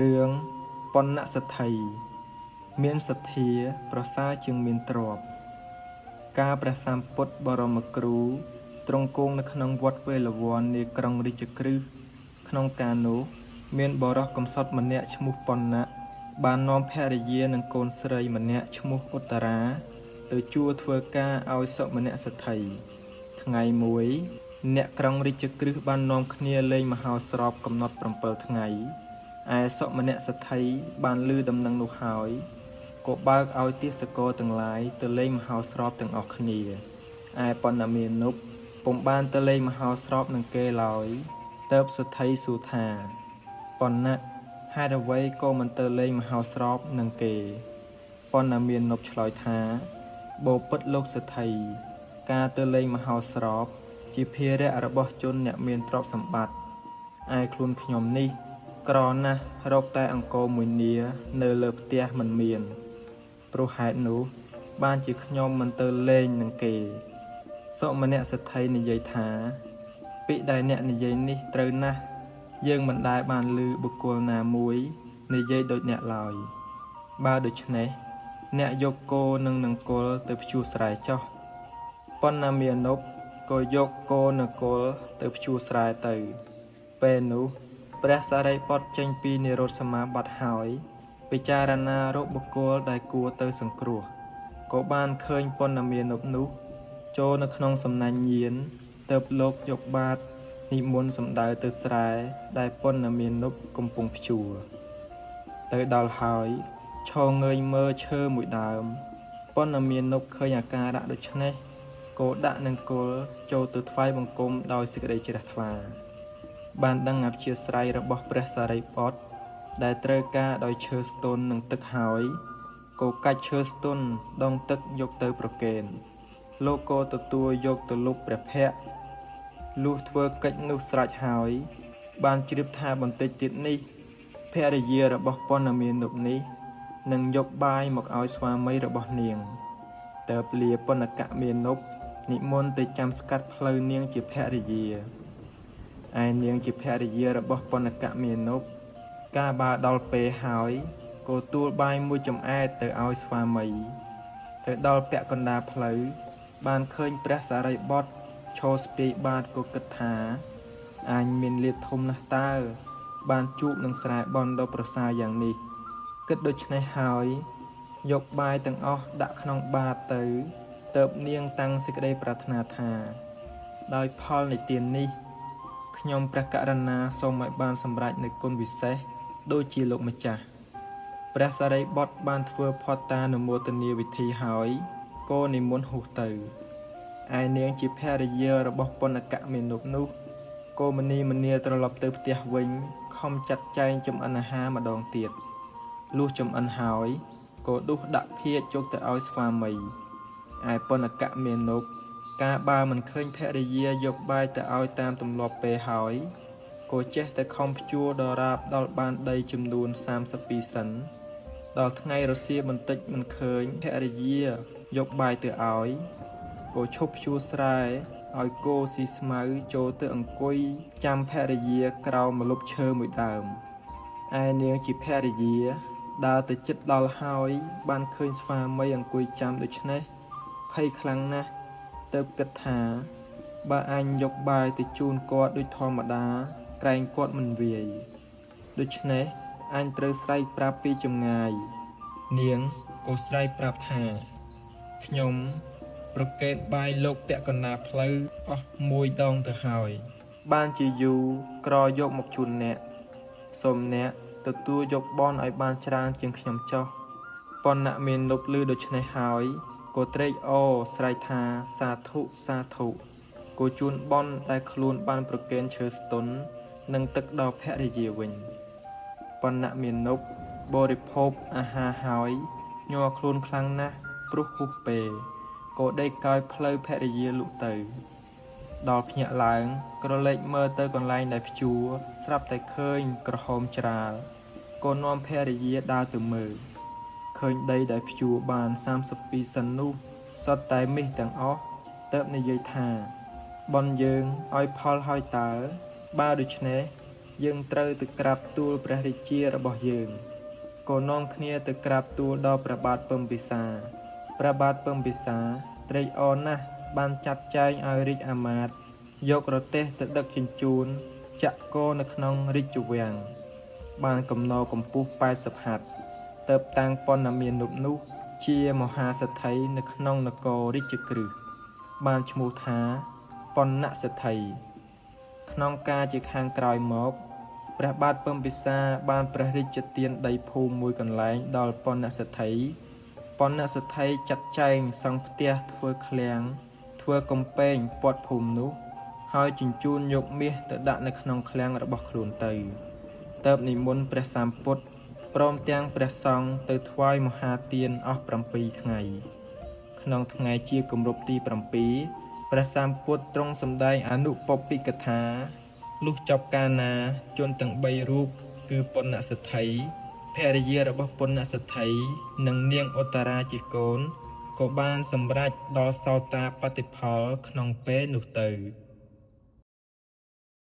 រឿងប៉ុណ្ណសទ្ធិមានសទ្ធាប្រសើរជាងមានទ្រព្យការព្រះសម្ពុទ្ធបរមគ្រូទ្រង់គង់នៅក្នុងវត្តវេលវ័ននាក្រុងរាជក្រឹសក្នុងកាលនោះមានបរិសកំសត់ម្នាក់ឈ្មោះប៉ុណ្ណបាននាំភរិយានិងកូនស្រីម្នាក់ឈ្មោះឧត្តរាទៅជួធ្វើការឲ្យសុមនសទ្ធិថ្ងៃមួយអ្នកក្រុងរាជក្រឹសបាននាំគ្នាលេងមហោស្រពកំណត់7ថ្ងៃឯសុមនសទ្ធិបានឮដំណឹងនោះហើយក៏បើកឲ្យទេសកលទាំងឡាយទៅលេងមហោស្រពទាំងអស់គ្នាឯបណ្ណមានុបពុំបានទៅលេងមហោស្រពនឹងគេឡើយទើបសទ្ធិសួរថាបណ្ណហេតុអ្វីក៏មិនទៅលេងមហោស្រពនឹងគេបណ្ណមានុបឆ្លើយថាបបិទ្ធលោកសទ្ធិការទៅលេងមហោស្រពជាភារៈរបស់ជនអ្នកមានទ្រព្យសម្បត្តិឯខ្លួនខ្ញុំនេះក្រណាស់រកតែអង្គរមួយនានៅលើផ្ទះមិនមានព្រោះហេតុនោះបានជាខ្ញុំមិនទៅលេងនឹងគេសុមនសទ្ធិនិយាយថាពាក្យដែលអ្នកនិយាយនេះត្រូវណាស់យើងមិនដែលបានឮបុគ្គលណាមួយនិយាយដូចអ្នកឡើយបើដូច្នេះអ្នកយកគោនិងនង្គ័លទៅភ្ជួរស្រែចុះបណ្ណមានុបក៏យកគោនគ័លទៅភ្ជួរស្រែទៅពេលនោះព្រះសារីបុត្រចេញពីនិរោធសមាបត្តិហើយពិចារណារកបុគ្គលដែលគួរទៅសង្គ្រោះក៏បានឃើញបណ្ណមានុបនោះចូលនៅក្នុងសំណាញ់ញៀនទើបលោកយកបាតនិមន្តសម្ដៅទៅស្រែដែលបណ្ណមានុបកំពុងភ្ជួរទៅដល់ហើយឈរងើយមើលឈើមួយដើមបណ្ណមានុបឃើញអាការៈដូច្នេះក៏ដាក់នង្គ័លចូលទៅថ្វាយបង្គំដោយសេចក្តីជ្រះថ្លាបានដឹងអព្យាស្រ័យរបស់ព្រះសារីបុត្រដែលត្រូវការដោយឈើស្ទន់និងទឹកហើយក៏កាច់ឈើស្ទន់ដងទឹកយកទៅប្រគេនលោកក៏ទទួលយកទៅលុបព្រះភ័ក្ត្រលុះធ្វើកិច្ចនោះស្រេចហើយបានជ្រាបថាបន្តិចទៀតនេះភរិយារបស់បណ្ណមានុបនេះនឹងយកបាយមកឲ្យស្វាមីរបស់នាងទើបលាបណ្ណកមានុបនិមន្តទៅចាំស្កាត់ផ្លូវនាងជាភរិយាឯនាងជាភរិយារបស់បណ្ណកមានុបកាលបើដល់ពេលហើយក៏ទួលបាយមួយចំអែតទៅឲ្យស្វាមីទៅដល់ពាក់កណ្ដាលផ្លូវបានឃើញព្រះសារីបុត្រឈរស្ពាយបាតក៏គិតថាអញមានលាភធំណាស់តើបានជួបនឹងស្រែបន់ដ៏ប្រសើរយ៉ាងនេះគិតដូច្នេះហើយយកបាយទាំងអស់ដាក់ក្នុងបាតទៅទើបនាងតាំងសេចក្តីប្រាថ្នាថាដោយផលនៃទាននេះខ្ញុំព្រះករុណាសូមឲ្យបានសម្រេចនូវគុណវិសេសដូចជាលោកម្ចាស់ព្រះសារីបុត្របានធ្វើផត្តានុមោទនាវិធីហើយក៏និមន្តហុសទៅឯនាងជាភរិយារបស់បណ្ណកមានុបនោះក៏មនីត្រឡប់ទៅផ្ទះវិញខំចាត់ចែងចម្អិនអាហារម្ដងទៀតលុះចម្អិនហើយក៏ដុសដាក់ភាជយកទៅឲ្យស្វាមីឯបណ្ណកមានុបកាលបើមិនឃើញភរិយាយកបាយទៅឲ្យតាមទម្លាប់ពេលហើយក៏ចេះតែខំភ្ជួរដរាបដល់បានដីចំនួន32សិនដល់ថ្ងៃរសៀលបន្តិចមិនឃើញភរិយាយកបាយទៅឲ្យក៏ឈប់ភ្ជួរស្រែឲ្យគោស៊ីស្មៅចូលទៅអង្គុយចាំភរិយាក្រោមម្លប់ឈើមួយដើមឯនាងជាភរិយាដើរទៅជិតដល់ហើយបានឃើញស្វាមីអង្គុយចាំដូច្នេះភ័យខ្លាំងណាស់ទើបគិតថាបើអញយកបាយទៅជូនគាត់ដូចធម្មតាក្រែងគាត់មិនវាយដូច្នេះអញត្រូវស្រែកប្រាប់ពីចម្ងាយនាងក៏ស្រែកប្រាប់ថាខ្ញុំប្រកេតបាយលោកពាក់កណ្ដាលផ្លូវអស់មួយដងទៅហើយបានជាយូរក្រយកមកជូនអ្នកសូមអ្នកទទួលយកបន់ឲ្យបានច្រើនជាងខ្ញុំចុះបណ្ណមានុបឮដូច្នេះហើយក៏ត្រេកអរស្រែកថាសាធុសាធុក៏ជូនបន់ដែលខ្លួនបានប្រគេនឈើស្ទន់និងទឹកដល់ភរិយាវិញបណ្ណមានុបបរិភោគអាហារហើយញ័រខ្លួនខ្លាំងណាស់ព្រោះហុសពេលក៏ដេកកោយផ្លូវភរិយាលុកទៅដល់ភ្ញាក់ឡើងក្រឡេកមើលទៅកន្លែងដែលភ្ជួរស្រាប់តែឃើញក្រហមច្រាលក៏នាំភរិយាដើរទៅមើលឃើញដីដែលភ្ជួរបាន32សិននោះសុទ្ធតែមាសទាំងអស់ទើបនិយាយថាបន់យើងឲ្យផលហើយតើបើដូច្នេះ យើងត្រូវទៅក្រាបទូលព្រះរាជារបស់យើងក៏នាំគ្នាទៅក្រាបទូលដល់ព្រះបាទពំពិសាព្រះបាទពំពិសាត្រេកអរណាស់បានចាត់ចែងឲ្យរាជអាមាត្យយករទេះទៅដឹកជញ្ជូនចក្រនៅក្នុងរាជវាំងបានកំណរកម្ពស់80ហត្ថទៅតាំងប៉ុណ្ណាមាននោះជាមហាសេដ្ឋីនៅក្នុងនគររាជក្រឹសបានឈ្មោះថាបណ្ណសេដ្ឋីក្នុងការជាខាងក្រោយមកព្រះបាទពំពិសាបានព្រះរាជទានដីភូមិមួយកន្លែងដល់បណ្ណសេដ្ឋីចាត់ចែងសង់ផ្ទះធ្វើឃ្លាំងធ្វើកំពែងព័ទ្ធភូមិនោះហើយជញ្ជូនយកមាសទៅដាក់នៅក្នុងឃ្លាំងរបស់ខ្លួនទៅទើបនិមន្តព្រះសម្ពុទ្ធព្រមទាំងព្រះសង្ឃទៅថ្វាយមហាទានអស់7ថ្ងៃក្នុងថ្ងៃជាគម្រប់ទី7ព្រះសម្ពុទ្ធទ្រង់សម្ដែងអនុពពិកថាលុះចប់កាលណាជនទាំង3រូបគឺបណ្ណសេដ្ឋីភរិយារបស់បណ្ណសេដ្ឋីនិងនាងឧត្តរាជាកូនក៏បានសម្រេចដល់សោតាបតិផលក្នុងពេលនោះទៅ